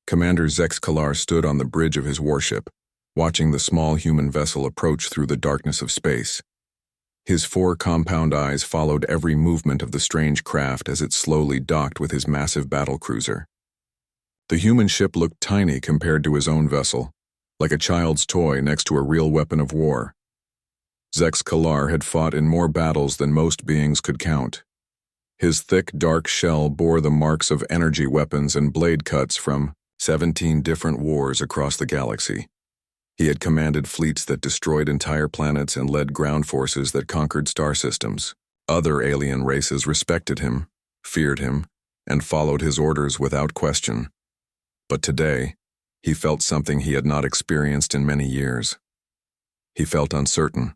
Commander Zex Kalar stood on the bridge of his warship, watching the small human vessel approach through the darkness of space. His 4 compound eyes followed every movement of the strange craft as it slowly docked with his massive battlecruiser. The human ship looked tiny compared to his own vessel, like a child's toy next to a real weapon of war. Zex Kalar had fought in more battles than most beings could count. His thick, dark shell bore the marks of energy weapons and blade cuts from 17 different wars across the galaxy. He had commanded fleets that destroyed entire planets and led ground forces that conquered star systems. Other alien races respected him, feared him, and followed his orders without question. But today, he felt something he had not experienced in many years. He felt uncertain.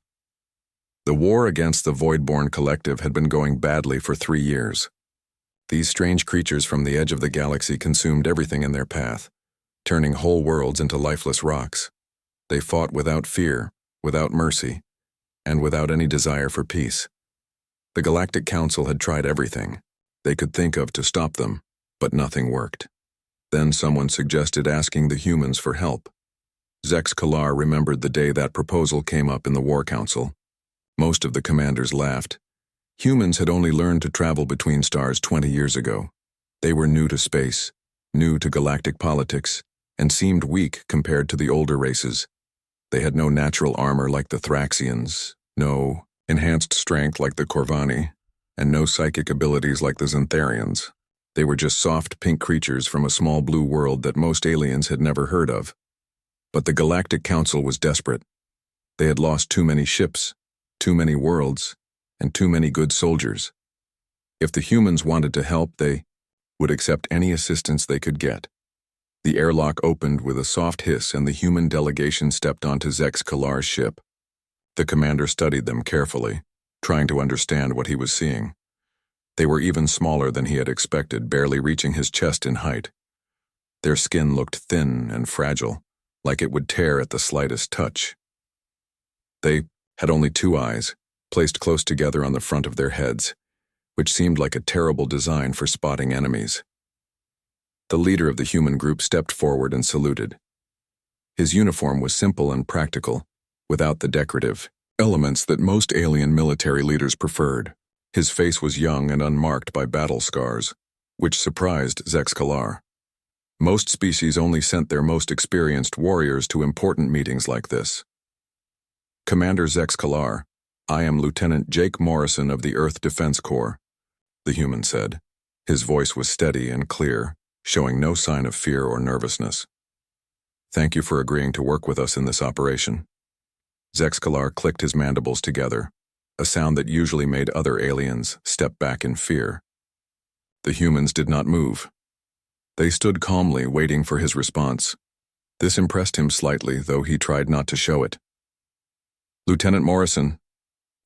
The war against the Voidborn Collective had been going badly for 3 years. These strange creatures from the edge of the galaxy consumed everything in their path, turning whole worlds into lifeless rocks. They fought without fear, without mercy, and without any desire for peace. The Galactic Council had tried everything they could think of to stop them, but nothing worked. Then someone suggested asking the humans for help. Zex Kalar remembered the day that proposal came up in the War Council. Most of the commanders laughed. Humans had only learned to travel between stars 20 years ago. They were new to space, new to galactic politics, and seemed weak compared to the older races. They had no natural armor like the Thraxians, no enhanced strength like the Corvani, and no psychic abilities like the Xantharians. They were just soft pink creatures from a small blue world that most aliens had never heard of. But the Galactic Council was desperate. They had lost too many ships, too many worlds, and too many good soldiers. If the humans wanted to help, they would accept any assistance they could get. The airlock opened with a soft hiss and the human delegation stepped onto Zex Kalar's ship. The commander studied them carefully, trying to understand what he was seeing. They were even smaller than he had expected, barely reaching his chest in height. Their skin looked thin and fragile, like it would tear at the slightest touch. They had only 2 eyes, placed close together on the front of their heads, which seemed like a terrible design for spotting enemies. The leader of the human group stepped forward and saluted. His uniform was simple and practical, without the decorative elements that most alien military leaders preferred. His face was young and unmarked by battle scars, which surprised Zex Kalar. Most species only sent their most experienced warriors to important meetings like this. Commander Zex Kalar, I am Lieutenant Jake Morrison of the Earth Defense Corps, the human said. His voice was steady and clear, showing no sign of fear or nervousness. Thank you for agreeing to work with us in this operation. Zex Kalar clicked his mandibles together, a sound that usually made other aliens step back in fear. The humans did not move. They stood calmly, waiting for his response. This impressed him slightly, though he tried not to show it. Lieutenant Morrison,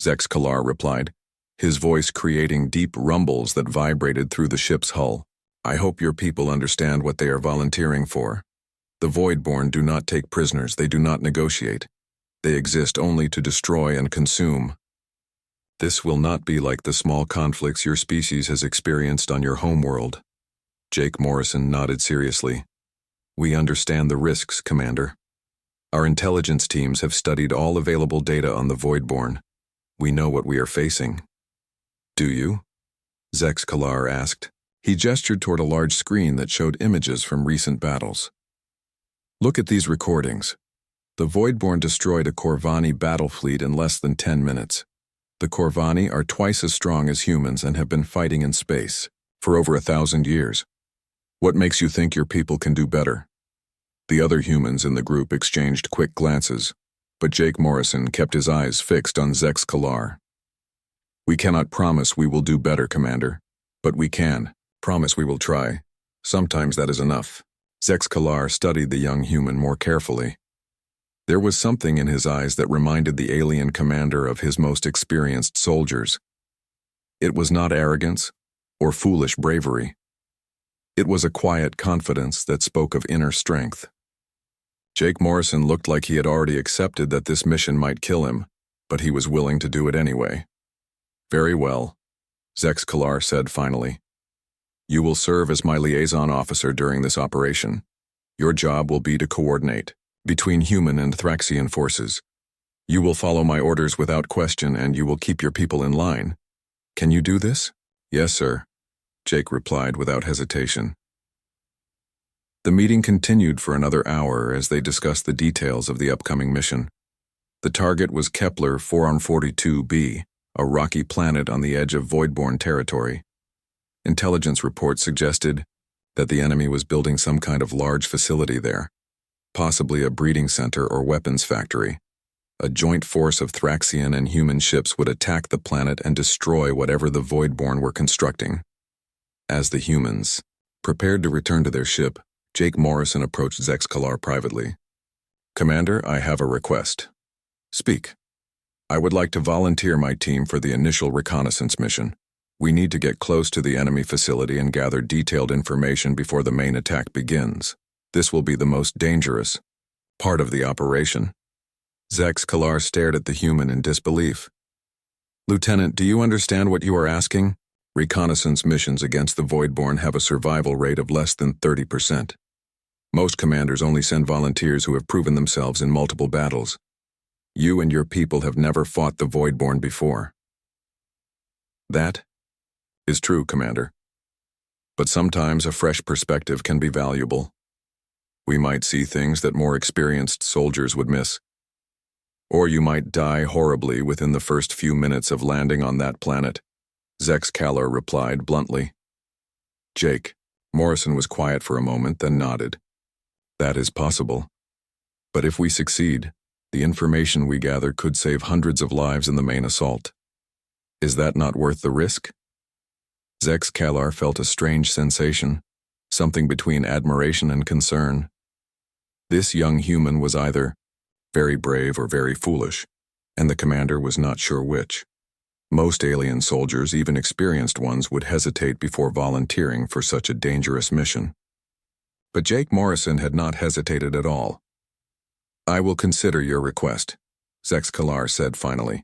Zex Kalar replied, his voice creating deep rumbles that vibrated through the ship's hull. I hope your people understand what they are volunteering for. The Voidborn do not take prisoners, they do not negotiate. They exist only to destroy and consume. This will not be like the small conflicts your species has experienced on your homeworld. Jake Morrison nodded seriously. We understand the risks, Commander. Our intelligence teams have studied all available data on the Voidborn. We know what we are facing. Do you? Zex Kalar asked. He gestured toward a large screen that showed images from recent battles. Look at these recordings. The Voidborn destroyed a Corvani battle fleet in less than 10 minutes. The Corvani are twice as strong as humans and have been fighting in space for over 1,000 years. What makes you think your people can do better? The other humans in the group exchanged quick glances, but Jake Morrison kept his eyes fixed on Zex Kalar. We cannot promise we will do better, Commander, but we can. Promise we will try. Sometimes that is enough. Zex Kalar studied the young human more carefully. There was something in his eyes that reminded the alien commander of his most experienced soldiers. It was not arrogance or foolish bravery. It was a quiet confidence that spoke of inner strength. Jake Morrison looked like he had already accepted that this mission might kill him, but he was willing to do it anyway. Very well, Zex Kalar said finally. You will serve as my liaison officer during this operation. Your job will be to coordinate between human and Thraxian forces. You will follow my orders without question, and you will keep your people in line. Can you do this? Yes, sir, Jake replied without hesitation. The meeting continued for another hour as they discussed the details of the upcoming mission. The target was Kepler 442b, a rocky planet on the edge of Voidborn territory. Intelligence reports suggested that the enemy was building some kind of large facility there, possibly a breeding center or weapons factory. A joint force of Thraxian and human ships would attack the planet and destroy whatever the Voidborn were constructing. As the humans prepared to return to their ship, Jake Morrison approached Zex Kalar privately. Commander, I have a request. Speak. I would like to volunteer my team for the initial reconnaissance mission. We need to get close to the enemy facility and gather detailed information before the main attack begins. This will be the most dangerous part of the operation. Zex Kalar stared at the human in disbelief. Lieutenant, do you understand what you are asking? Reconnaissance missions against the Voidborn have a survival rate of less than 30%. Most commanders only send volunteers who have proven themselves in multiple battles. You and your people have never fought the Voidborn before. That is true, Commander. But sometimes a fresh perspective can be valuable. We might see things that more experienced soldiers would miss. Or you might die horribly within the first few minutes of landing on that planet, Zex Kalar replied bluntly. Jake, Morrison was quiet for a moment, then nodded. That is possible. But if we succeed, the information we gather could save hundreds of lives in the main assault. Is that not worth the risk? Zex Kalar felt a strange sensation, something between admiration and concern. This young human was either very brave or very foolish, and the commander was not sure which. Most alien soldiers, even experienced ones, would hesitate before volunteering for such a dangerous mission. But Jake Morrison had not hesitated at all. I will consider your request, Zex Kalar said finally.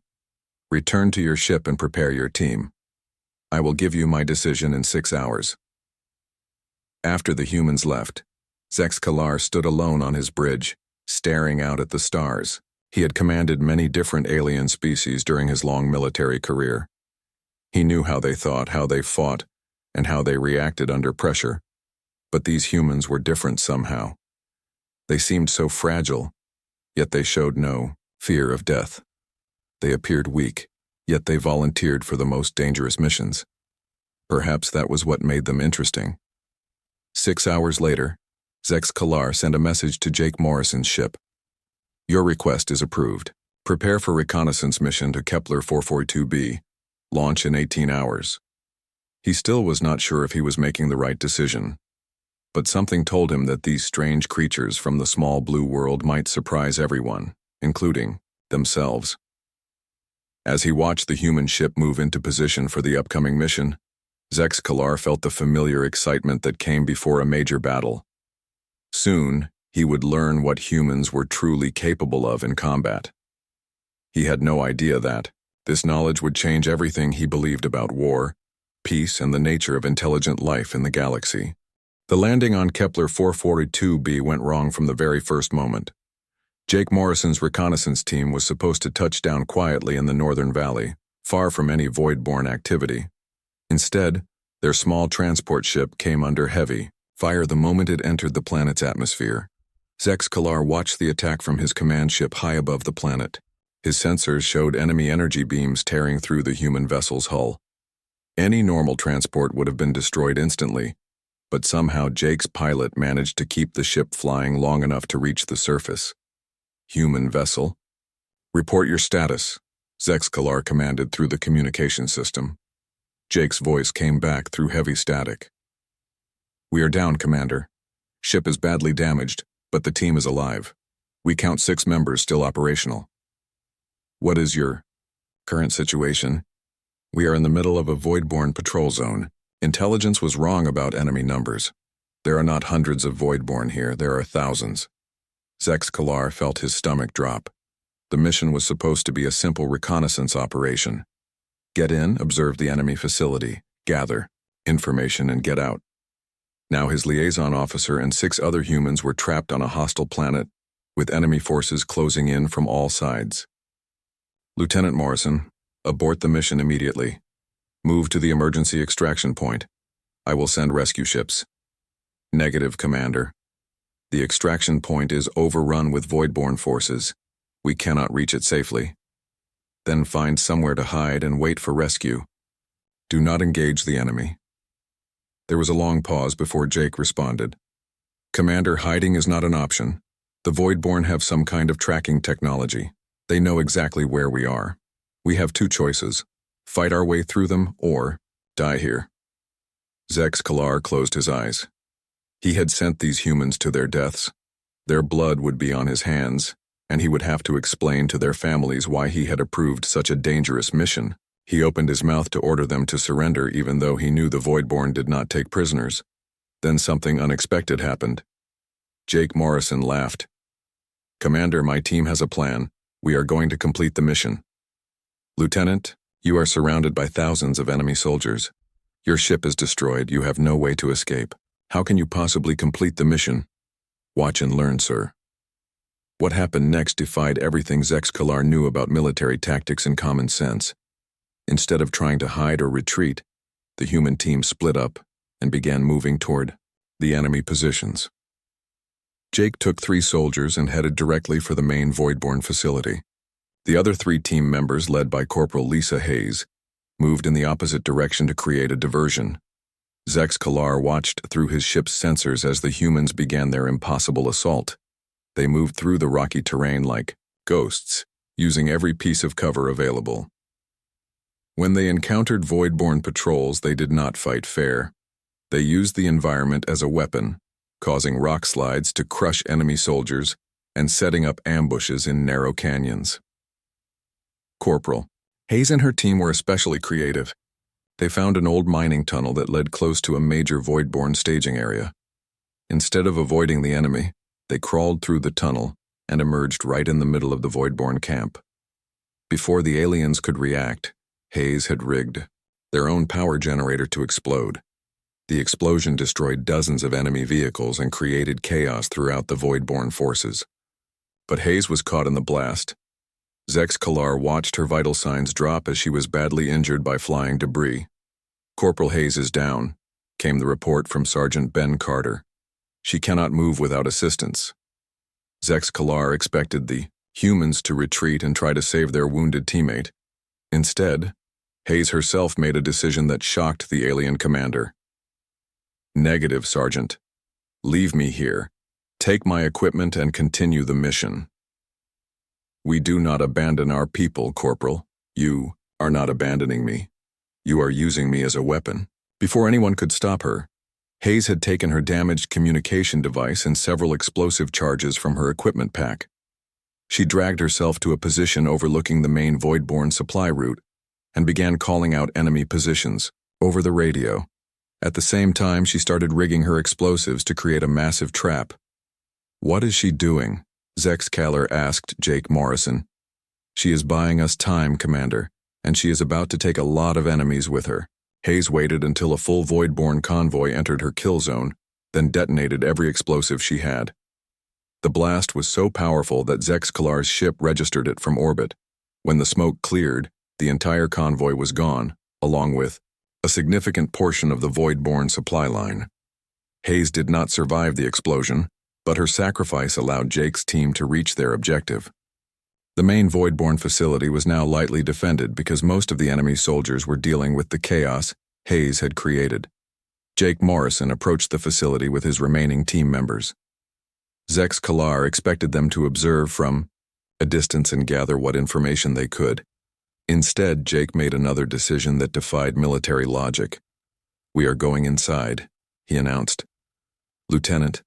Return to your ship and prepare your team. I will give you my decision in 6 hours. After the humans left, Zex Kalar stood alone on his bridge, staring out at the stars. He had commanded many different alien species during his long military career. He knew how they thought, how they fought, and how they reacted under pressure. But these humans were different somehow. They seemed so fragile, yet they showed no fear of death. They appeared weak, yet they volunteered for the most dangerous missions. Perhaps that was what made them interesting. 6 hours later, Zex Kalar sent a message to Jake Morrison's ship. Your request is approved. Prepare for reconnaissance mission to Kepler 442b. Launch in 18 hours. He still was not sure if he was making the right decision. But something told him that these strange creatures from the small blue world might surprise everyone, including themselves. As he watched the human ship move into position for the upcoming mission, Zex Kalar felt the familiar excitement that came before a major battle. Soon, he would learn what humans were truly capable of in combat. He had no idea that this knowledge would change everything he believed about war, peace, and the nature of intelligent life in the galaxy. The landing on Kepler 442b went wrong from the very first moment. Jake Morrison's reconnaissance team was supposed to touch down quietly in the northern valley, far from any Voidborn activity. Instead, their small transport ship came under heavy fire the moment it entered the planet's atmosphere. Zex Kalar watched the attack from his command ship high above the planet. His sensors showed enemy energy beams tearing through the human vessel's hull. Any normal transport would have been destroyed instantly, but somehow Jake's pilot managed to keep the ship flying long enough to reach the surface. Human vessel. Report your status, Zex Kalar commanded through the communication system. Jake's voice came back through heavy static. We are down, Commander. Ship is badly damaged, but the team is alive. We count 6 members still operational. What is your current situation? We are in the middle of a Voidborn patrol zone. Intelligence was wrong about enemy numbers. There are not hundreds of Voidborn here, there are thousands. Zex Kalar felt his stomach drop. The mission was supposed to be a simple reconnaissance operation. Get in, observe the enemy facility, gather information, and get out. Now his liaison officer and 6 other humans were trapped on a hostile planet, with enemy forces closing in from all sides. Lieutenant Morrison, abort the mission immediately. Move to the emergency extraction point. I will send rescue ships. Negative, Commander. The extraction point is overrun with voidborn forces. We cannot reach it safely. Then find somewhere to hide and wait for rescue. Do not engage the enemy. There was a long pause before Jake responded. Commander, hiding is not an option. The Voidborn have some kind of tracking technology. They know exactly where we are. We have 2 choices. Fight our way through them or die here. Zex Kalar closed his eyes. He had sent these humans to their deaths. Their blood would be on his hands, and he would have to explain to their families why he had approved such a dangerous mission. He opened his mouth to order them to surrender even though he knew the Voidborn did not take prisoners. Then something unexpected happened. Jake Morrison laughed. Commander, my team has a plan. We are going to complete the mission. Lieutenant, you are surrounded by thousands of enemy soldiers. Your ship is destroyed. You have no way to escape. How can you possibly complete the mission? Watch and learn, sir. What happened next defied everything Zex Kalar knew about military tactics and common sense. Instead of trying to hide or retreat, the human team split up and began moving toward the enemy positions. Jake took 3 soldiers and headed directly for the main Voidborn facility. The other 3 team members, led by Corporal Lisa Hayes, moved in the opposite direction to create a diversion. Zex Kalar watched through his ship's sensors as the humans began their impossible assault. They moved through the rocky terrain like ghosts, using every piece of cover available. When they encountered Voidborn patrols, they did not fight fair. They used the environment as a weapon, causing rock slides to crush enemy soldiers and setting up ambushes in narrow canyons. Corporal Hayes and her team were especially creative. They found an old mining tunnel that led close to a major Voidborn staging area. Instead of avoiding the enemy, they crawled through the tunnel and emerged right in the middle of the Voidborn camp. Before the aliens could react, Hayes had rigged their own power generator to explode. The explosion destroyed dozens of enemy vehicles and created chaos throughout the Voidborn forces. But Hayes was caught in the blast. Zex Kalar watched her vital signs drop as she was badly injured by flying debris. Corporal Hayes is down, came the report from Sergeant Ben Carter. She cannot move without assistance. Zex Kalar expected the humans to retreat and try to save their wounded teammate. Instead, Hayes herself made a decision that shocked the alien commander. Negative, Sergeant. Leave me here. Take my equipment and continue the mission. We do not abandon our people, Corporal. You are not abandoning me. You are using me as a weapon. Before anyone could stop her, Hayes had taken her damaged communication device and several explosive charges from her equipment pack. She dragged herself to a position overlooking the main Voidborn supply route and began calling out enemy positions over the radio. At the same time, she started rigging her explosives to create a massive trap. What is she doing? Zex Kalar asked Jake Morrison. She is buying us time, Commander, and she is about to take a lot of enemies with her. Hayes waited until a full Voidborn convoy entered her kill zone, then detonated every explosive she had. The blast was so powerful that Zex Kalar's ship registered it from orbit. When the smoke cleared, the entire convoy was gone, along with a significant portion of the Voidborn supply line. Hayes did not survive the explosion, but her sacrifice allowed Jake's team to reach their objective. The main Voidborn facility was now lightly defended because most of the enemy soldiers were dealing with the chaos Hayes had created. Jake Morrison approached the facility with his remaining team members. Zex Kalar expected them to observe from a distance and gather what information they could. Instead, Jake made another decision that defied military logic. We are going inside, he announced. Lieutenant,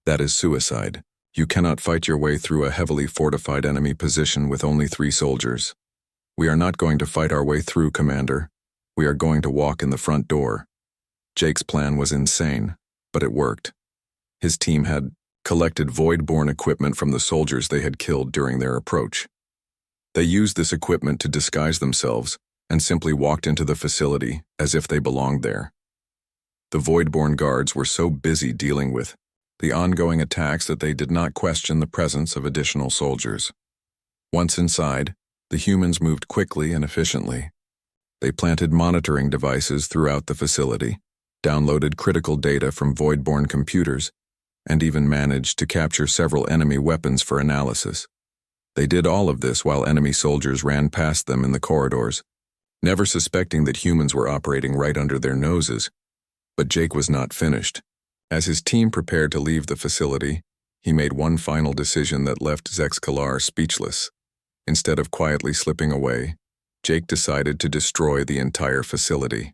that is suicide. You cannot fight your way through a heavily fortified enemy position with only 3 soldiers. We are not going to fight our way through, Commander. We are going to walk in the front door. Jake's plan was insane, but it worked. His team had collected Voidborn equipment from the soldiers they had killed during their approach. They used this equipment to disguise themselves and simply walked into the facility as if they belonged there. The Voidborn guards were so busy dealing with the ongoing attacks that they did not question the presence of additional soldiers. Once inside, the humans moved quickly and efficiently. They planted monitoring devices throughout the facility, downloaded critical data from Voidborn computers, and even managed to capture several enemy weapons for analysis. They did all of this while enemy soldiers ran past them in the corridors, never suspecting that humans were operating right under their noses. But Jake was not finished. As his team prepared to leave the facility, he made one final decision that left Zexkalar speechless. Instead of quietly slipping away, Jake decided to destroy the entire facility.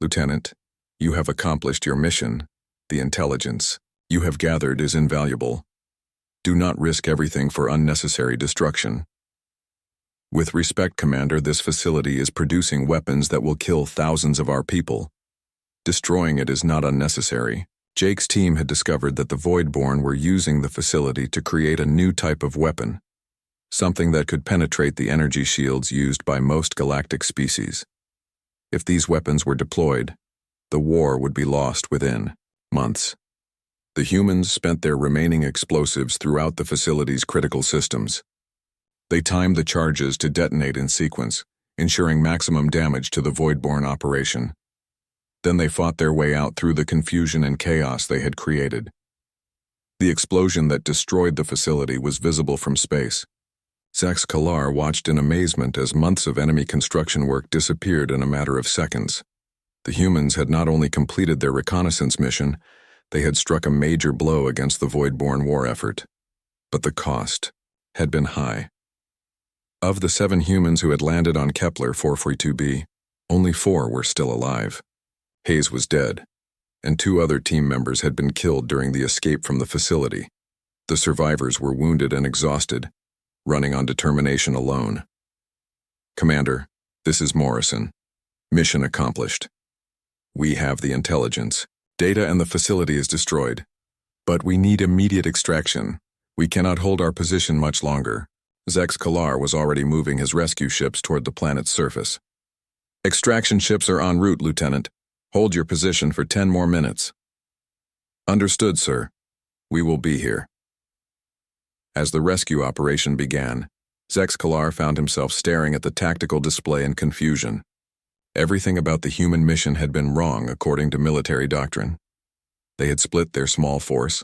"Lieutenant, you have accomplished your mission. The intelligence you have gathered is invaluable. Do not risk everything for unnecessary destruction." "With respect, Commander, this facility is producing weapons that will kill thousands of our people. Destroying it is not unnecessary." Jake's team had discovered that the Voidborn were using the facility to create a new type of weapon, something that could penetrate the energy shields used by most galactic species. If these weapons were deployed, the war would be lost within months. The humans spent their remaining explosives throughout the facility's critical systems. They timed the charges to detonate in sequence, ensuring maximum damage to the Voidborn operation. Then they fought their way out through the confusion and chaos they had created. The explosion that destroyed the facility was visible from space. Zexkalar watched in amazement as months of enemy construction work disappeared in a matter of seconds. The humans had not only completed their reconnaissance mission, they had struck a major blow against the Voidborn war effort. But the cost had been high. Of the 7 humans who had landed on Kepler 442b, only 4 were still alive. Hayes was dead, and 2 other team members had been killed during the escape from the facility. The survivors were wounded and exhausted, running on determination alone. "Commander, this is Morrison. Mission accomplished. We have the intelligence. Data and the facility is destroyed. But we need immediate extraction. We cannot hold our position much longer." Zexkalar was already moving his rescue ships toward the planet's surface. "Extraction ships are en route, Lieutenant. Hold your position for 10 more minutes." "Understood, sir. We will be here." As the rescue operation began, Zexkalar found himself staring at the tactical display in confusion. Everything about the human mission had been wrong according to military doctrine. They had split their small force,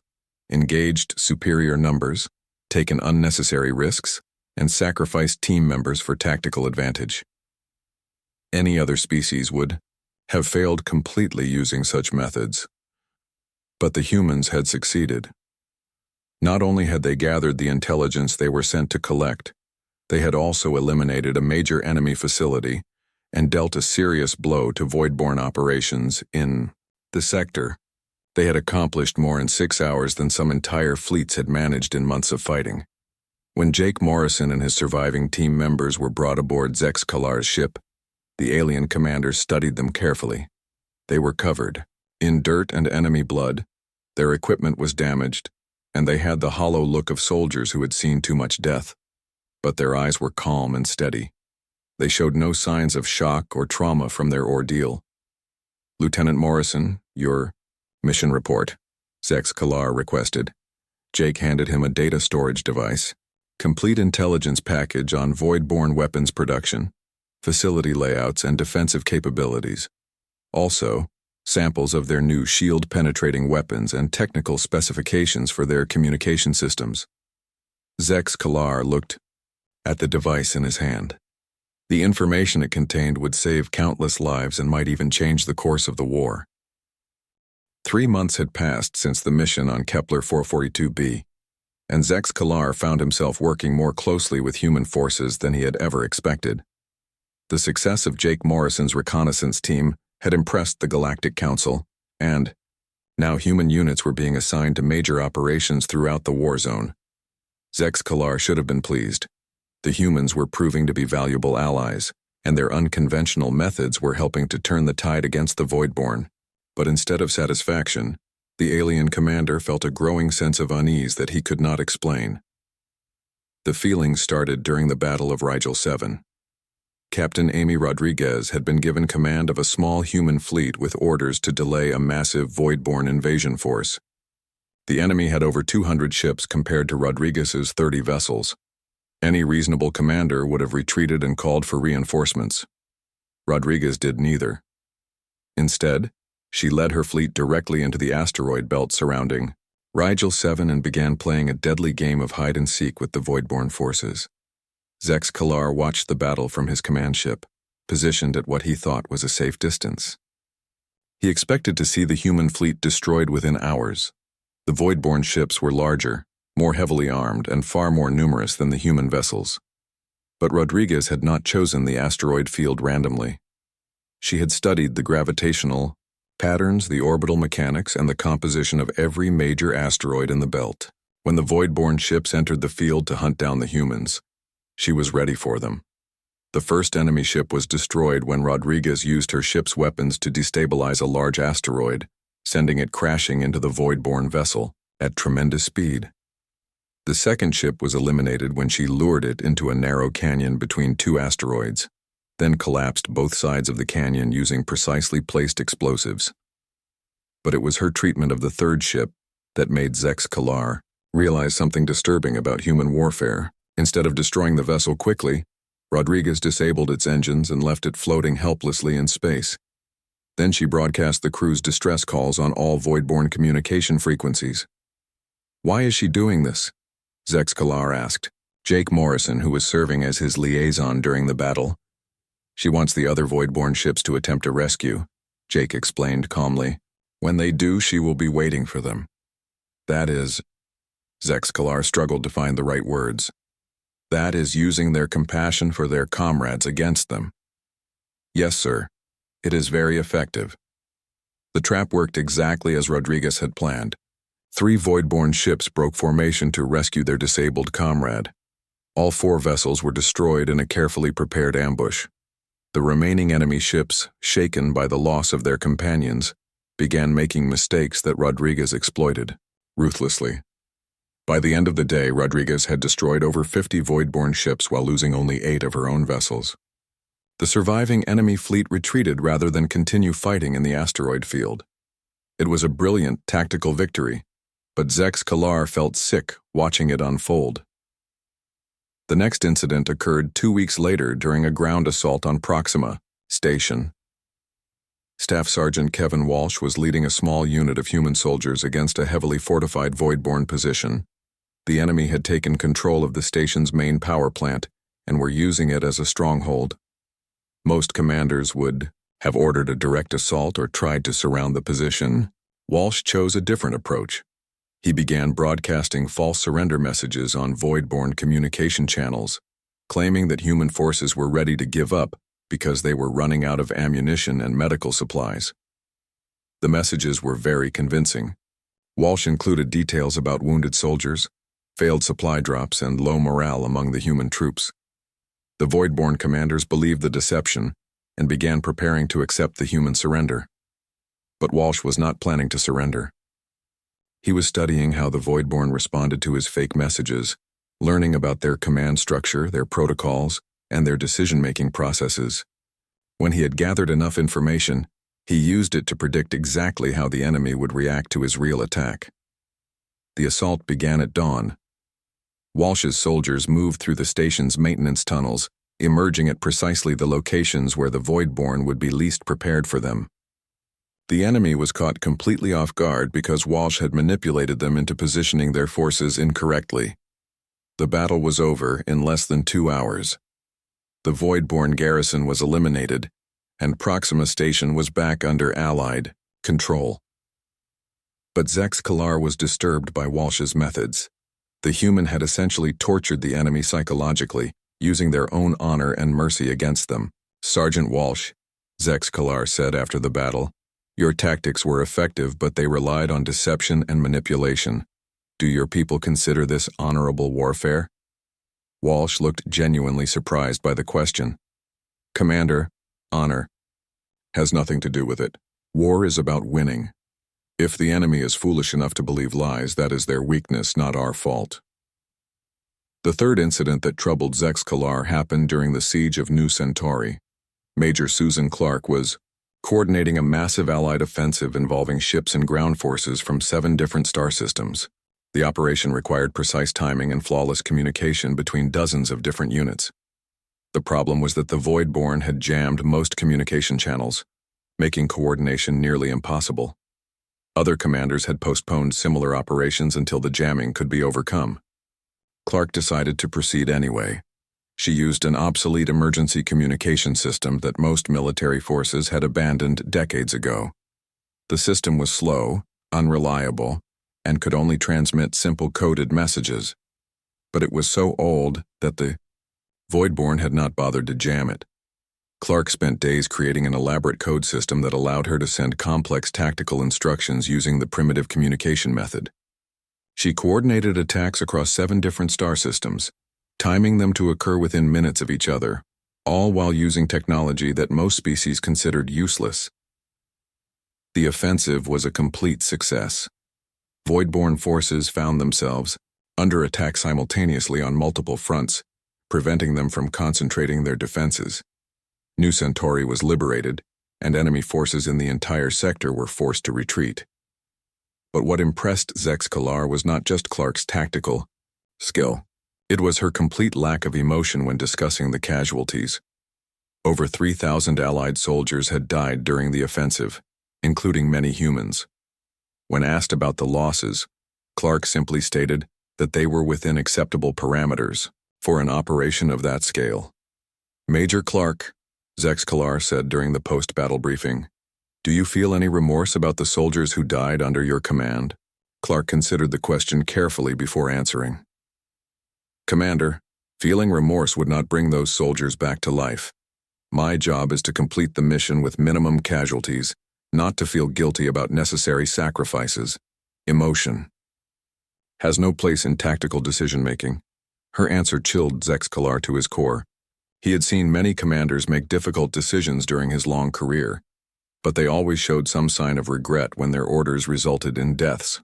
engaged superior numbers, taken unnecessary risks, and sacrificed team members for tactical advantage. Any other species would have failed completely using such methods. But the humans had succeeded. Not only had they gathered the intelligence they were sent to collect, they had also eliminated a major enemy facility and dealt a serious blow to Voidborn operations in the sector. They had accomplished more in 6 hours than some entire fleets had managed in months of fighting. When Jake Morrison and his surviving team members were brought aboard Zexkalar's ship, the alien commander studied them carefully. They were covered in dirt and enemy blood, their equipment was damaged, and they had the hollow look of soldiers who had seen too much death. But their eyes were calm and steady. They showed no signs of shock or trauma from their ordeal. "Lieutenant Morrison, your mission report," Zexkalar requested. Jake handed him a data storage device, complete intelligence package on Voidborn weapons production, facility layouts, and defensive capabilities. Also, samples of their new shield-penetrating weapons and technical specifications for their communication systems. Zexkalar looked at the device in his hand. The information it contained would save countless lives and might even change the course of the war. 3 months had passed since the mission on Kepler 442b, and Zexkalar found himself working more closely with human forces than he had ever expected. The success of Jake Morrison's reconnaissance team had impressed the Galactic Council, and now human units were being assigned to major operations throughout the war zone. Zexkalar should have been pleased. The humans were proving to be valuable allies, and their unconventional methods were helping to turn the tide against the Voidborn. But instead of satisfaction, the alien commander felt a growing sense of unease that he could not explain. The feeling started during the Battle of Rigel 7. Captain Amy Rodriguez had been given command of a small human fleet with orders to delay a massive void-born invasion force. The enemy had over 200 ships compared to Rodriguez's 30 vessels. Any reasonable commander would have retreated and called for reinforcements. Rodriguez did neither. Instead, she led her fleet directly into the asteroid belt surrounding Rigel 7 and began playing a deadly game of hide-and-seek with the void-born forces. Zex Kalar watched the battle from his command ship, positioned at what he thought was a safe distance. He expected to see the human fleet destroyed within hours. The void-born ships were larger, more heavily armed, and far more numerous than the human vessels. But Rodriguez had not chosen the asteroid field randomly. She had studied the gravitational patterns, the orbital mechanics, and the composition of every major asteroid in the belt. When the void-born ships entered the field to hunt down the humans, she was ready for them. The first enemy ship was destroyed when Rodriguez used her ship's weapons to destabilize a large asteroid, sending it crashing into the void-born vessel at tremendous speed. The second ship was eliminated when she lured it into a narrow canyon between two asteroids, then collapsed both sides of the canyon using precisely placed explosives. But it was her treatment of the third ship that made Zex Kalar realize something disturbing about human warfare. Instead of destroying the vessel quickly, Rodriguez disabled its engines and left it floating helplessly in space. Then she broadcast the crew's distress calls on all void-born communication frequencies. "Why is she doing this?" Zex Kalar asked Jake Morrison, who was serving as his liaison during the battle. "She wants the other void-born ships to attempt a rescue," Jake explained calmly. "When they do, she will be waiting for them." "That is," Zex Kalar struggled to find the right words. "That is using their compassion for their comrades against them." "Yes, sir. It is very effective." The trap worked exactly as Rodriguez had planned. 3 void-born ships broke formation to rescue their disabled comrade. All 4 vessels were destroyed in a carefully prepared ambush. The remaining enemy ships, shaken by the loss of their companions, began making mistakes that Rodriguez exploited, ruthlessly. By the end of the day, Rodriguez had destroyed over 50 void-born ships while losing only 8 of her own vessels. The surviving enemy fleet retreated rather than continue fighting in the asteroid field. It was a brilliant tactical victory, but Zex Kalar felt sick watching it unfold. The next incident occurred 2 weeks later during a ground assault on Proxima Station. Staff Sergeant Kevin Walsh was leading a small unit of human soldiers against a heavily fortified void-born position. The enemy had taken control of the station's main power plant and were using it as a stronghold. Most commanders would have ordered a direct assault or tried to surround the position. Walsh chose a different approach. He began broadcasting false surrender messages on void-born communication channels, claiming that human forces were ready to give up because they were running out of ammunition and medical supplies. The messages were very convincing. Walsh included details about wounded soldiers, failed supply drops, and low morale among the human troops. The void-born commanders believed the deception and began preparing to accept the human surrender. But Walsh was not planning to surrender. He was studying how the void-born responded to his fake messages, learning about their command structure, their protocols, and their decision-making processes. When he had gathered enough information, he used it to predict exactly how the enemy would react to his real attack. The assault began at dawn. Walsh's soldiers moved through the station's maintenance tunnels, emerging at precisely the locations where the void-born would be least prepared for them. The enemy was caught completely off guard because Walsh had manipulated them into positioning their forces incorrectly. The battle was over in less than 2 hours. The void-born garrison was eliminated, and Proxima Station was back under Allied control. But Zex Kalar was disturbed by Walsh's methods. The human had essentially tortured the enemy psychologically, using their own honor and mercy against them. "Sergeant Walsh," Zex Kalar said after the battle, "your tactics were effective, but they relied on deception and manipulation. Do your people consider this honorable warfare?" Walsh looked genuinely surprised by the question. "Commander, honor has nothing to do with it. War is about winning. If the enemy is foolish enough to believe lies, that is their weakness, not our fault." The third incident that troubled Zexcalar happened during the siege of New Centauri. Major Susan Clark was coordinating a massive Allied offensive involving ships and ground forces from 7 different star systems. The operation required precise timing and flawless communication between dozens of different units. The problem was that the Voidborn had jammed most communication channels, making coordination nearly impossible. Other commanders had postponed similar operations until the jamming could be overcome. Clark decided to proceed anyway. She used an obsolete emergency communication system that most military forces had abandoned decades ago. The system was slow, unreliable, and could only transmit simple coded messages. But it was so old that the Voidborn had not bothered to jam it. Clark spent days creating an elaborate code system that allowed her to send complex tactical instructions using the primitive communication method. She coordinated attacks across 7 different star systems, timing them to occur within minutes of each other, all while using technology that most species considered useless. The offensive was a complete success. Voidborn forces found themselves under attack simultaneously on multiple fronts, preventing them from concentrating their defenses. New Centauri was liberated, and enemy forces in the entire sector were forced to retreat. But what impressed Zexcalar was not just Clark's tactical skill. It was her complete lack of emotion when discussing the casualties. Over 3,000 Allied soldiers had died during the offensive, including many humans. When asked about the losses, Clark simply stated that they were within acceptable parameters for an operation of that scale. "Major Clark," Zexcalar said during the post-battle briefing, "do you feel any remorse about the soldiers who died under your command?" Clark considered the question carefully before answering. "Commander, feeling remorse would not bring those soldiers back to life. My job is to complete the mission with minimum casualties, not to feel guilty about necessary sacrifices. Emotion has no place in tactical decision-making." Her answer chilled Zexcalar to his core. He had seen many commanders make difficult decisions during his long career, but they always showed some sign of regret when their orders resulted in deaths.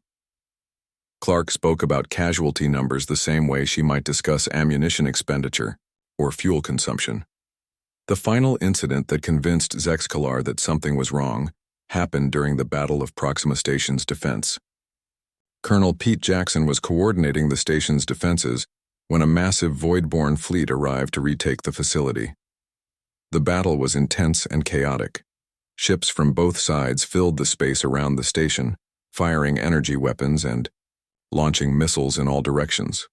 Clark spoke about casualty numbers the same way she might discuss ammunition expenditure or fuel consumption. The final incident that convinced Zexcalar that something was wrong happened during the Battle of Proxima Station's defense. Colonel Pete Jackson was coordinating the station's defenses when a massive Voidborn fleet arrived to retake the facility. The battle was intense and chaotic. Ships from both sides filled the space around the station, firing energy weapons and launching missiles in all directions.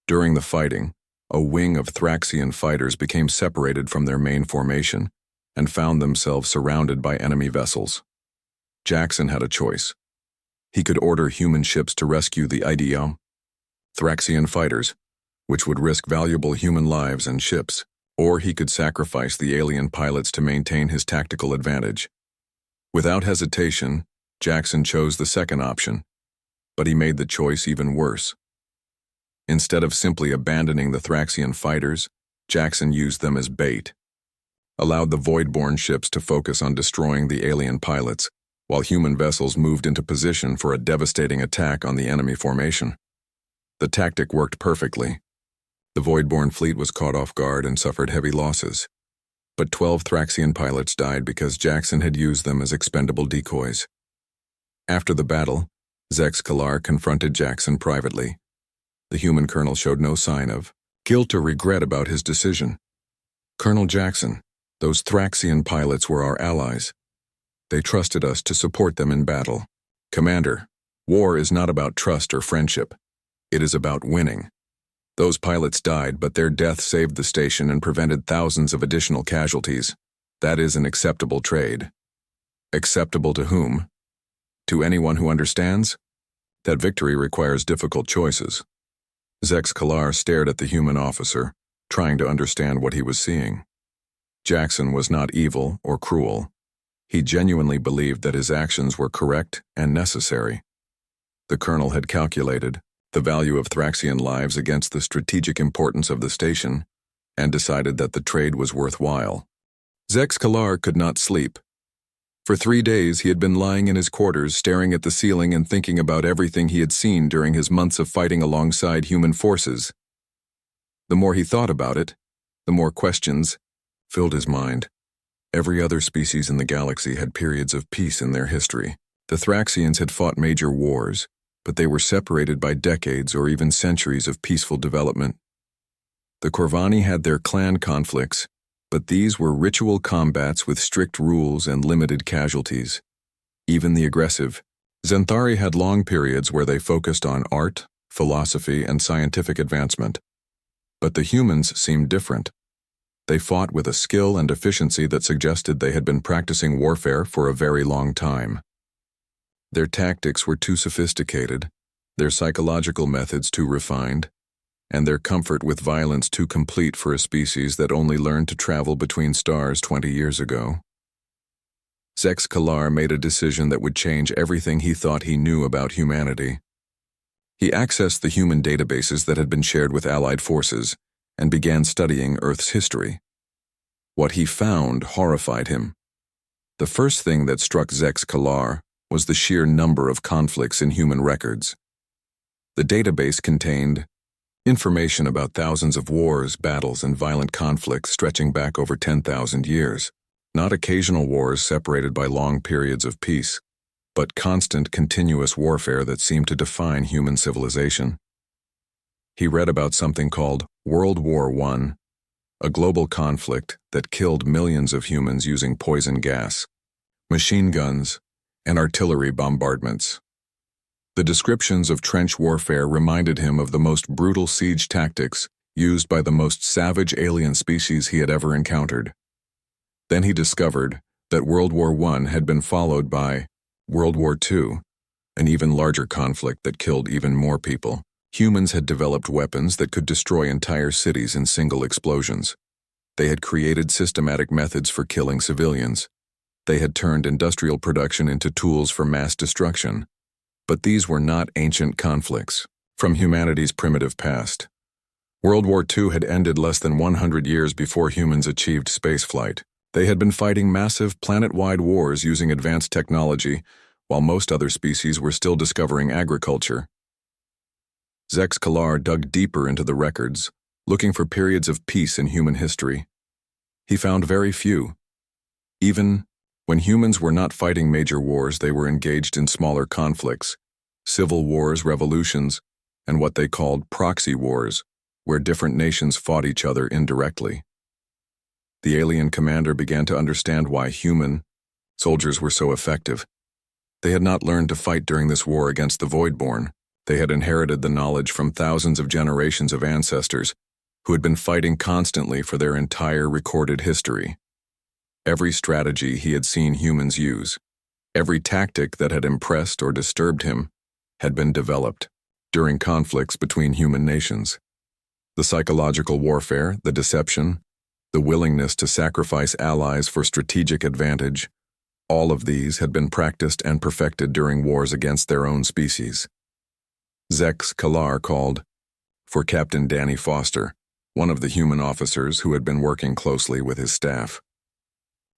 During the fighting, a wing of Thraxian fighters became separated from their main formation and found themselves surrounded by enemy vessels. Jackson had a choice. He could order human ships to rescue the IDO Thraxian fighters, which would risk valuable human lives and ships, or he could sacrifice the alien pilots to maintain his tactical advantage. Without hesitation, Jackson chose the second option, but he made the choice even worse. Instead of simply abandoning the Thraxian fighters, Jackson used them as bait, allowed the Voidborn ships to focus on destroying the alien pilots, while human vessels moved into position for a devastating attack on the enemy formation. The tactic worked perfectly. The Voidborn fleet was caught off guard and suffered heavy losses, but 12 Thraxian pilots died because Jackson had used them as expendable decoys. After the battle, Zexcalar confronted Jackson privately. The human colonel showed no sign of guilt or regret about his decision. "Colonel Jackson, those Thraxian pilots were our allies. They trusted us to support them in battle. Commander, war is not about trust or friendship. It is about winning. Those pilots died, but their death saved the station and prevented thousands of additional casualties. That is an acceptable trade." Acceptable to whom? To anyone who understands? That victory requires difficult choices. Zexcalar stared at the human officer, trying to understand what he was seeing. Jackson was not evil or cruel. He genuinely believed that his actions were correct and necessary. The colonel had calculated the value of Thraxian lives against the strategic importance of the station, and decided that the trade was worthwhile. Zexcalar could not sleep. For 3 days he had been lying in his quarters, staring at the ceiling and thinking about everything he had seen during his months of fighting alongside human forces. The more he thought about it, the more questions filled his mind. Every other species in the galaxy had periods of peace in their history. The Thraxians had fought major wars, but they were separated by decades or even centuries of peaceful development. The Corvani had their clan conflicts, but these were ritual combats with strict rules and limited casualties. Even the aggressive Xanthari had long periods where they focused on art, philosophy, and scientific advancement. But the humans seemed different. They fought with a skill and efficiency that suggested they had been practicing warfare for a very long time. Their tactics were too sophisticated, their psychological methods too refined, and their comfort with violence too complete for a species that only learned to travel between stars 20 years ago. Zex Kalar made a decision that would change everything he thought he knew about humanity. He accessed the human databases that had been shared with Allied forces and began studying Earth's history. What he found horrified him. The first thing that struck Zex Kalar was the sheer number of conflicts in human records. The database contained information about thousands of wars, battles, and violent conflicts stretching back over 10,000 years. Not occasional wars separated by long periods of peace, but constant, continuous warfare that seemed to define human civilization. He read about something called World War I, a global conflict that killed millions of humans using poison gas, machine guns, and artillery bombardments. The descriptions of trench warfare reminded him of the most brutal siege tactics used by the most savage alien species he had ever encountered. Then he discovered that World War I had been followed by World War II, an even larger conflict that killed even more people. Humans had developed weapons that could destroy entire cities in single explosions. They had created systematic methods for killing civilians. They had turned industrial production into tools for mass destruction. But these were not ancient conflicts from humanity's primitive past. World War II had ended less than 100 years before humans achieved spaceflight. They had been fighting massive planet-wide wars using advanced technology, while most other species were still discovering agriculture. Zex Kalar dug deeper into the records, looking for periods of peace in human history. He found very few. Even when humans were not fighting major wars, they were engaged in smaller conflicts, civil wars, revolutions, and what they called proxy wars, where different nations fought each other indirectly. The alien commander began to understand why human soldiers were so effective. They had not learned to fight during this war against the Voidborn. They had inherited the knowledge from thousands of generations of ancestors who had been fighting constantly for their entire recorded history. Every strategy he had seen humans use, every tactic that had impressed or disturbed him, had been developed during conflicts between human nations. The psychological warfare, the deception, the willingness to sacrifice allies for strategic advantage, all of these had been practiced and perfected during wars against their own species. Zex Kalar called for Captain Danny Foster, one of the human officers who had been working closely with his staff.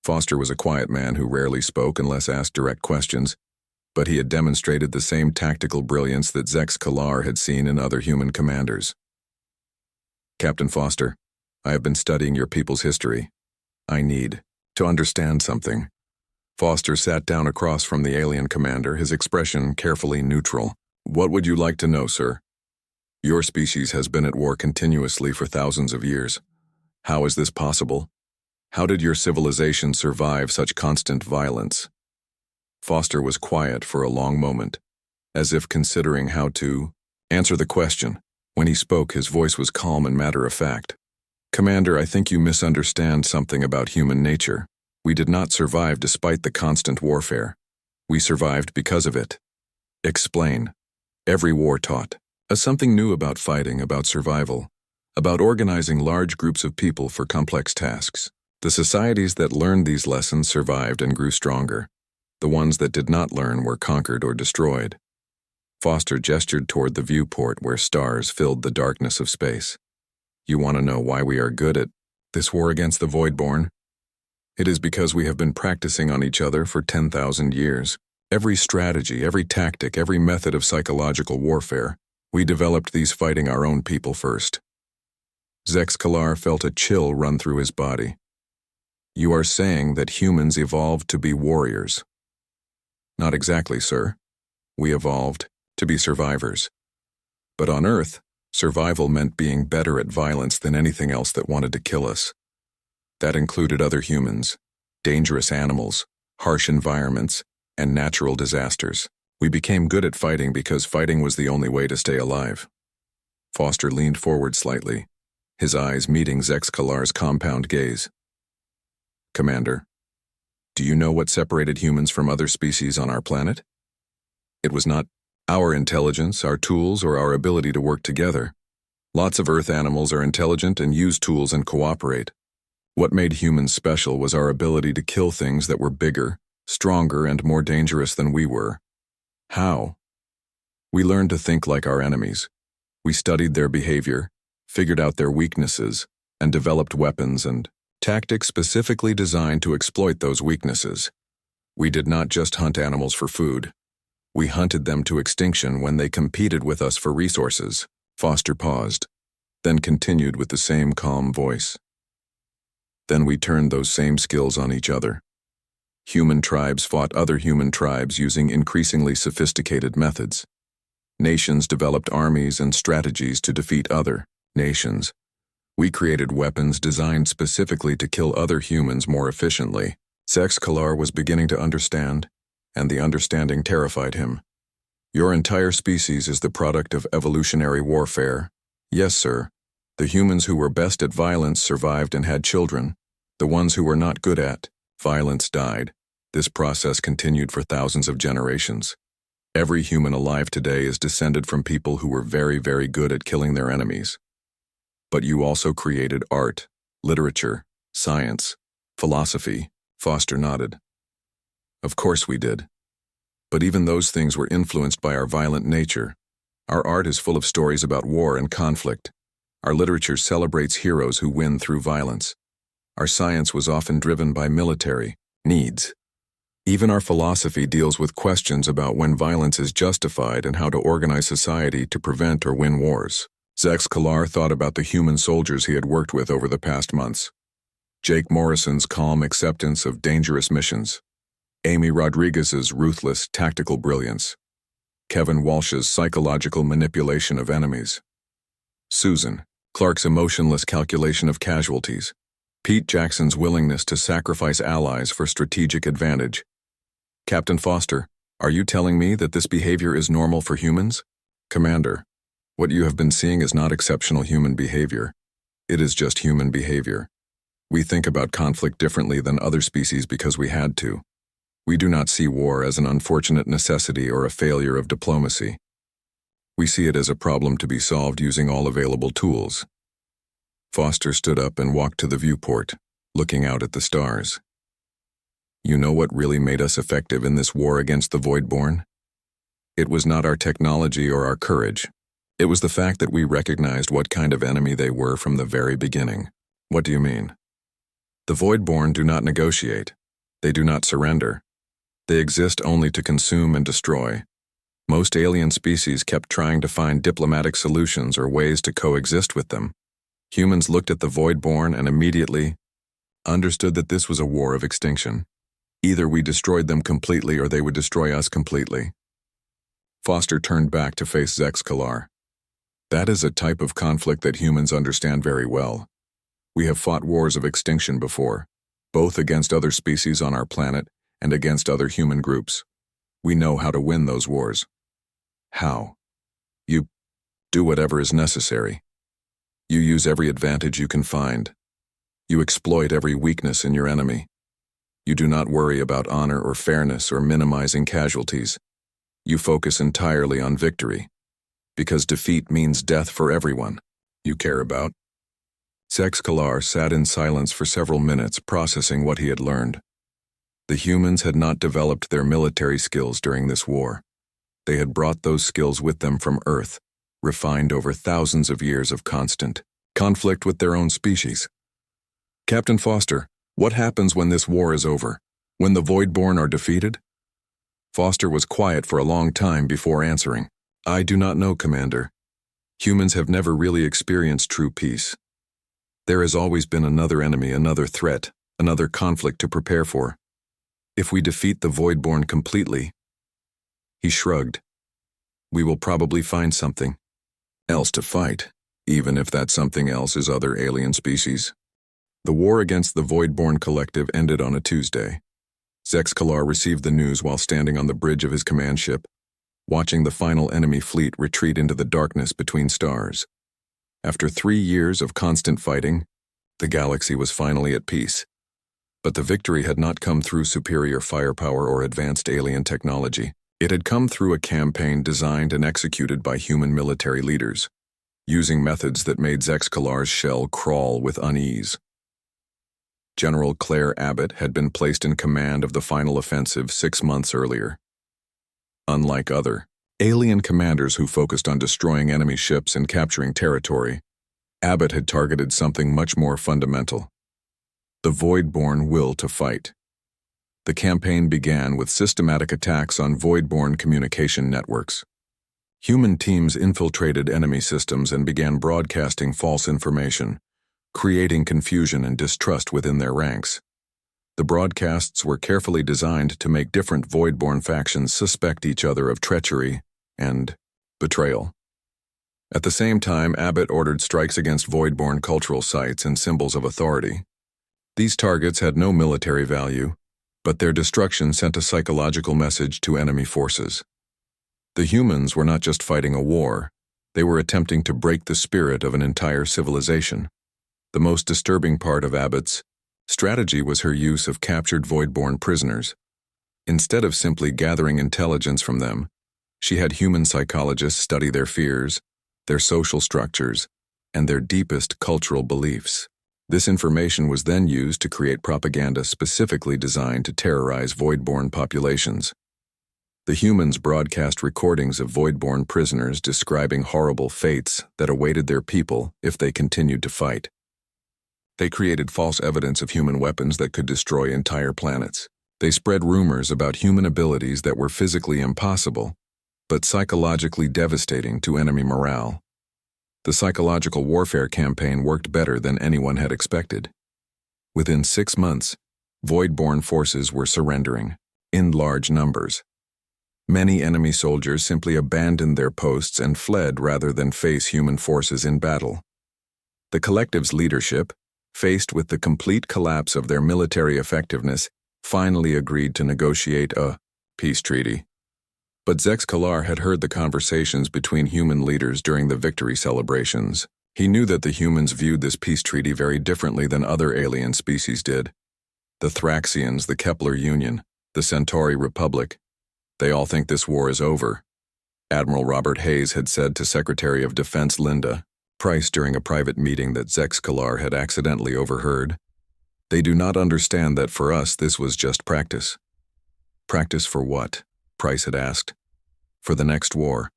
Foster was a quiet man who rarely spoke unless asked direct questions, but he had demonstrated the same tactical brilliance that Zex Kalar had seen in other human commanders. Captain Foster, I have been studying your people's history. I need to understand something. Foster sat down across from the alien commander, his expression carefully neutral. What would you like to know, sir? Your species has been at war continuously for thousands of years. How is this possible? How did your civilization survive such constant violence? Foster was quiet for a long moment, as if considering how to answer the question. When he spoke, his voice was calm and matter-of-fact. Commander, I think you misunderstand something about human nature. We did not survive despite the constant warfare. We survived because of it. Explain. Every war taught us something new about fighting, about survival, about organizing large groups of people for complex tasks. The societies that learned these lessons survived and grew stronger. The ones that did not learn were conquered or destroyed. Foster gestured toward the viewport where stars filled the darkness of space. You want to know why we are good at this war against the Voidborn? It is because we have been practicing on each other for 10,000 years. Every strategy, every tactic, every method of psychological warfare, we developed these fighting our own people first. Zexkalar felt a chill run through his body. You are saying that humans evolved to be warriors? Not exactly, sir. We evolved to be survivors. But on Earth, survival meant being better at violence than anything else that wanted to kill us. That included other humans, dangerous animals, harsh environments, and natural disasters. We became good at fighting because fighting was the only way to stay alive. Foster leaned forward slightly, his eyes meeting Zexkalar's compound gaze. Commander, do you know what separated humans from other species on our planet? It was not our intelligence, our tools, or our ability to work together. Lots of Earth animals are intelligent and use tools and cooperate. What made humans special was our ability to kill things that were bigger, stronger, and more dangerous than we were. How? We learned to think like our enemies. We studied their behavior, figured out their weaknesses, and developed weapons and tactics specifically designed to exploit those weaknesses. We did not just hunt animals for food. We hunted them to extinction when they competed with us for resources. Foster paused, then continued with the same calm voice. Then we turned those same skills on each other. Human tribes fought other human tribes using increasingly sophisticated methods. Nations developed armies and strategies to defeat other nations. We created weapons designed specifically to kill other humans more efficiently. Zexkalar was beginning to understand, and the understanding terrified him. Your entire species is the product of evolutionary warfare. Yes, sir. The humans who were best at violence survived and had children. The ones who were not good at violence died. This process continued for thousands of generations. Every human alive today is descended from people who were very, very good at killing their enemies. But you also created art, literature, science, philosophy. Foster nodded. Of course we did. But even those things were influenced by our violent nature. Our art is full of stories about war and conflict. Our literature celebrates heroes who win through violence. Our science was often driven by military needs. Even our philosophy deals with questions about when violence is justified and how to organize society to prevent or win wars. Zexkalar thought about the human soldiers he had worked with over the past months. Jake Morrison's calm acceptance of dangerous missions. Amy Rodriguez's ruthless tactical brilliance. Kevin Walsh's psychological manipulation of enemies. Susan Clark's emotionless calculation of casualties. Pete Jackson's willingness to sacrifice allies for strategic advantage. Captain Foster, are you telling me that this behavior is normal for humans? Commander, what you have been seeing is not exceptional human behavior. It is just human behavior. We think about conflict differently than other species because we had to. We do not see war as an unfortunate necessity or a failure of diplomacy. We see it as a problem to be solved using all available tools. Foster stood up and walked to the viewport, looking out at the stars. You know what really made us effective in this war against the Voidborn? It was not our technology or our courage. It was the fact that we recognized what kind of enemy they were from the very beginning. What do you mean? The Voidborn do not negotiate. They do not surrender. They exist only to consume and destroy. Most alien species kept trying to find diplomatic solutions or ways to coexist with them. Humans looked at the Voidborn and immediately understood that this was a war of extinction. Either we destroyed them completely or they would destroy us completely. Foster turned back to face Zexkalar. That is a type of conflict that humans understand very well. We have fought wars of extinction before, both against other species on our planet and against other human groups. We know how to win those wars. How? You do whatever is necessary. You use every advantage you can find. You exploit every weakness in your enemy. You do not worry about honor or fairness or minimizing casualties. You focus entirely on victory, because defeat means death for everyone you care about. Zexkalar sat in silence for several minutes, processing what he had learned. The humans had not developed their military skills during this war. They had brought those skills with them from Earth, refined over thousands of years of constant conflict with their own species. Captain Foster, what happens when this war is over? When the Voidborn are defeated? Foster was quiet for a long time before answering. I do not know, Commander. Humans have never really experienced true peace. There has always been another enemy, another threat, another conflict to prepare for. If we defeat the Voidborn completely, he shrugged, we will probably find something else to fight, even if that something else is other alien species. The war against the Voidborn collective ended on a Tuesday. Zexkalar received the news while standing on the bridge of his command ship, watching the final enemy fleet retreat into the darkness between stars. After 3 years of constant fighting, the galaxy was finally at peace. But the victory had not come through superior firepower or advanced alien technology. It had come through a campaign designed and executed by human military leaders, using methods that made Zexkalar's shell crawl with unease. General Claire Abbott had been placed in command of the final offensive 6 months earlier. Unlike other alien commanders who focused on destroying enemy ships and capturing territory, Abbott had targeted something much more fundamental: the Voidborn will to fight. The campaign began with systematic attacks on Voidborn communication networks. Human teams infiltrated enemy systems and began broadcasting false information, creating confusion and distrust within their ranks. The broadcasts were carefully designed to make different Voidborn factions suspect each other of treachery and betrayal. At the same time, Abbott ordered strikes against Voidborn cultural sites and symbols of authority. These targets had no military value, but their destruction sent a psychological message to enemy forces. The humans were not just fighting a war, they were attempting to break the spirit of an entire civilization. The most disturbing part of Abbott's strategy was her use of captured Voidborn prisoners. Instead of simply gathering intelligence from them, she had human psychologists study their fears, their social structures, and their deepest cultural beliefs. This information was then used to create propaganda specifically designed to terrorize Voidborn populations. The humans broadcast recordings of Voidborn prisoners describing horrible fates that awaited their people if they continued to fight. They created false evidence of human weapons that could destroy entire planets. They spread rumors about human abilities that were physically impossible, but psychologically devastating to enemy morale. The psychological warfare campaign worked better than anyone had expected. Within 6 months, Voidborn forces were surrendering, in large numbers. Many enemy soldiers simply abandoned their posts and fled rather than face human forces in battle. The collective's leadership, faced with the complete collapse of their military effectiveness, finally agreed to negotiate a peace treaty. But Zexkalar had heard the conversations between human leaders during the victory celebrations. He knew that the humans viewed this peace treaty very differently than other alien species did. The Thraxians, the Kepler Union, the Centauri Republic, they all think this war is over. Admiral Robert Hayes had said to Secretary of Defense Linda Price during a private meeting that Zexkalar had accidentally overheard. They do not understand that for us this was just practice. Practice for what? Price had asked. For the next war.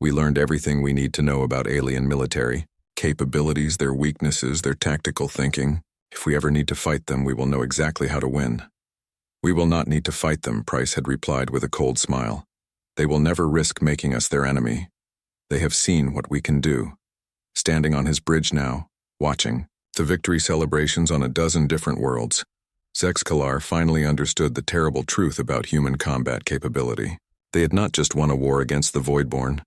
We learned everything we need to know about alien military, capabilities, their weaknesses, their tactical thinking. If we ever need to fight them, we will know exactly how to win. We will not need to fight them, Price had replied with a cold smile. They will never risk making us their enemy. They have seen what we can do. Standing on his bridge now, watching the victory celebrations on a dozen different worlds, Zexkalar finally understood the terrible truth about human combat capability. They had not just won a war against the Voidborn.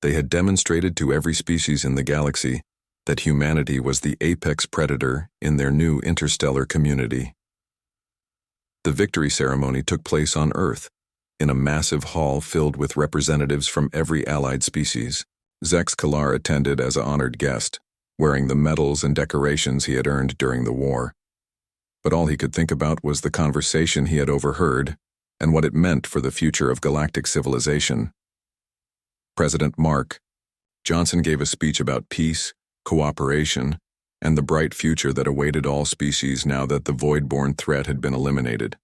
They had demonstrated to every species in the galaxy that humanity was the apex predator in their new interstellar community. The victory ceremony took place on Earth, in a massive hall filled with representatives from every allied species. Zexkalar attended as an honored guest, wearing the medals and decorations he had earned during the war. But all he could think about was the conversation he had overheard and what it meant for the future of galactic civilization. President Mark Johnson gave a speech about peace, cooperation, and the bright future that awaited all species now that the Voidborn threat had been eliminated.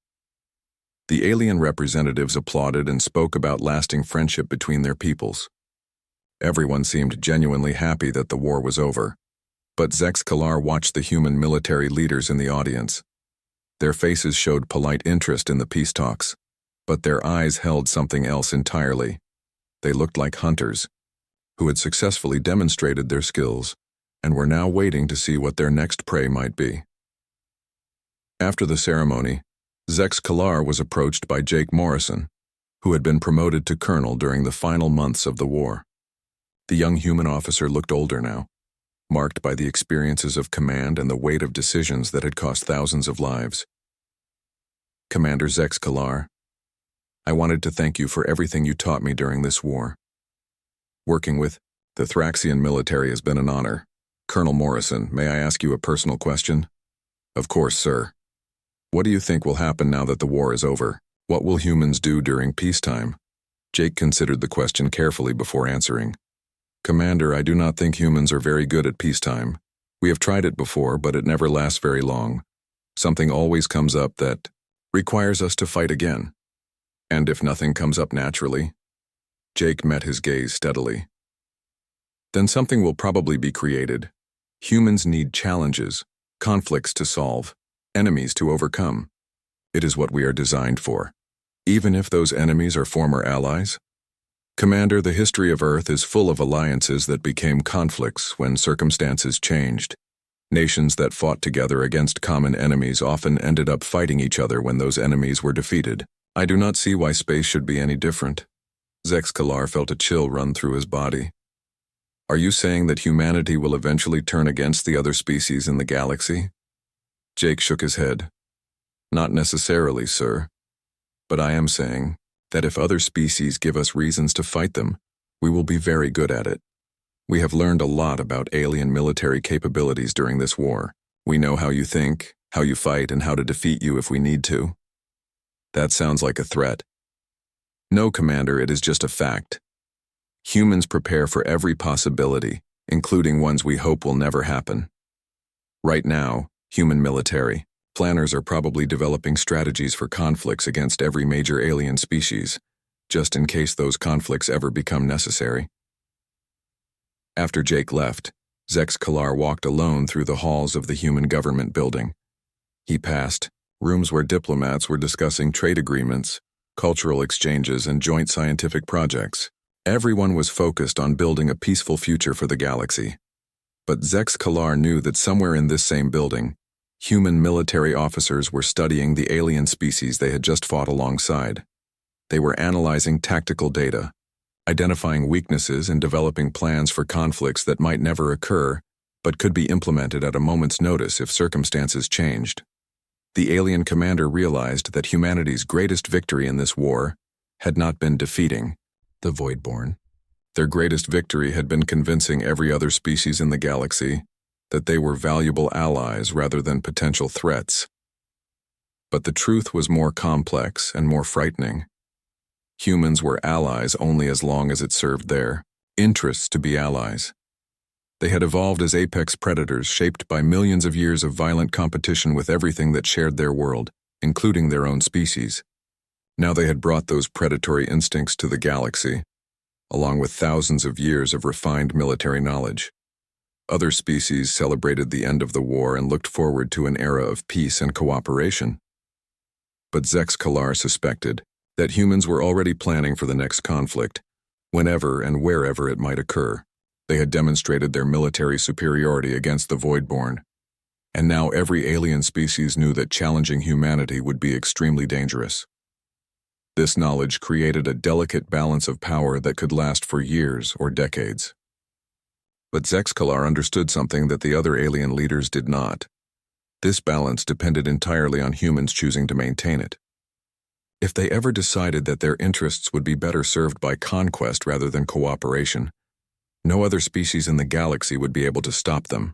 The alien representatives applauded and spoke about lasting friendship between their peoples. Everyone seemed genuinely happy that the war was over, but Zexkalar watched the human military leaders in the audience. Their faces showed polite interest in the peace talks, but their eyes held something else entirely. They looked like hunters, who had successfully demonstrated their skills and were now waiting to see what their next prey might be. After the ceremony, Zex Kalar was approached by Jake Morrison, who had been promoted to colonel during the final months of the war. The young human officer looked older now, marked by the experiences of command and the weight of decisions that had cost thousands of lives. Commander Zex Kalar, I wanted to thank you for everything you taught me during this war. Working with the Thraxian military has been an honor. Colonel Morrison, may I ask you a personal question? Of course, sir. What do you think will happen now that the war is over? What will humans do during peacetime? Jake considered the question carefully before answering. Commander, I do not think humans are very good at peacetime. We have tried it before, but it never lasts very long. Something always comes up that requires us to fight again. And if nothing comes up naturally? Jake met his gaze steadily. Then something will probably be created. Humans need challenges, conflicts to solve, enemies to overcome. It is what we are designed for, even if those enemies are former allies. Commander, the history of Earth is full of alliances that became conflicts when circumstances changed. Nations that fought together against common enemies often ended up fighting each other when those enemies were defeated. I do not see why space should be any different. Zex Kalar felt a chill run through his body. Are you saying that humanity will eventually turn against the other species in the galaxy? Jake shook his head. Not necessarily, sir. But I am saying that if other species give us reasons to fight them, we will be very good at it. We have learned a lot about alien military capabilities during this war. We know how you think, how you fight, and how to defeat you if we need to. That sounds like a threat. No, Commander, it is just a fact. Humans prepare for every possibility, including ones we hope will never happen. Right now, human military planners are probably developing strategies for conflicts against every major alien species, just in case those conflicts ever become necessary. After Jake left, Zex Kalar walked alone through the halls of the human government building. He passed rooms where diplomats were discussing trade agreements, cultural exchanges, and joint scientific projects. Everyone was focused on building a peaceful future for the galaxy. But Zex Kalar knew that somewhere in this same building, human military officers were studying the alien species they had just fought alongside. They were analyzing tactical data, identifying weaknesses, and developing plans for conflicts that might never occur, but could be implemented at a moment's notice if circumstances changed. The alien commander realized that humanity's greatest victory in this war had not been defeating the Voidborn. Their greatest victory had been convincing every other species in the galaxy that they were valuable allies rather than potential threats. But the truth was more complex and more frightening. Humans were allies only as long as it served their interests to be allies. They had evolved as apex predators shaped by millions of years of violent competition with everything that shared their world, including their own species. Now they had brought those predatory instincts to the galaxy, along with thousands of years of refined military knowledge. Other species celebrated the end of the war and looked forward to an era of peace and cooperation. But Zex Kalar suspected that humans were already planning for the next conflict, whenever and wherever it might occur. They had demonstrated their military superiority against the Voidborn, and now every alien species knew that challenging humanity would be extremely dangerous. This knowledge created a delicate balance of power that could last for years or decades. But Zex Kalar understood something that the other alien leaders did not. This balance depended entirely on humans choosing to maintain it. If they ever decided that their interests would be better served by conquest rather than cooperation, no other species in the galaxy would be able to stop them.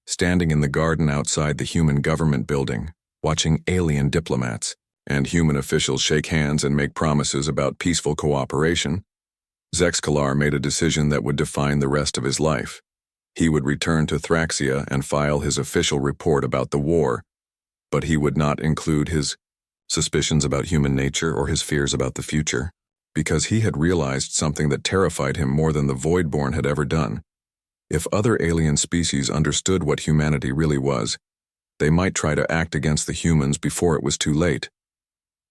Standing in the garden outside the human government building, watching alien diplomats and human officials shake hands and make promises about peaceful cooperation, Zex Kalar made a decision that would define the rest of his life. He would return to Thraxia and file his official report about the war, but he would not include his suspicions about human nature or his fears about the future, because he had realized something that terrified him more than the Voidborn had ever done. If other alien species understood what humanity really was, they might try to act against the humans before it was too late.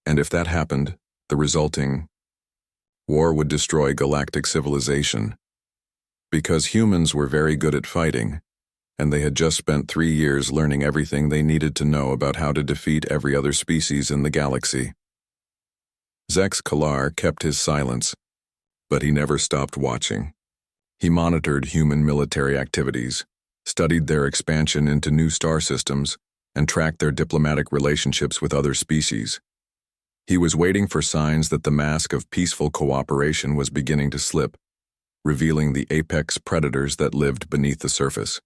And if that happened, the resulting war would destroy galactic civilization. because humans were very good at fighting, and they had just spent 3 years learning everything they needed to know about how to defeat every other species in the galaxy. Zex Kalar kept his silence, but he never stopped watching. He monitored human military activities, studied their expansion into new star systems, and tracked their diplomatic relationships with other species. He was waiting for signs that the mask of peaceful cooperation was beginning to slip, revealing the apex predators that lived beneath the surface.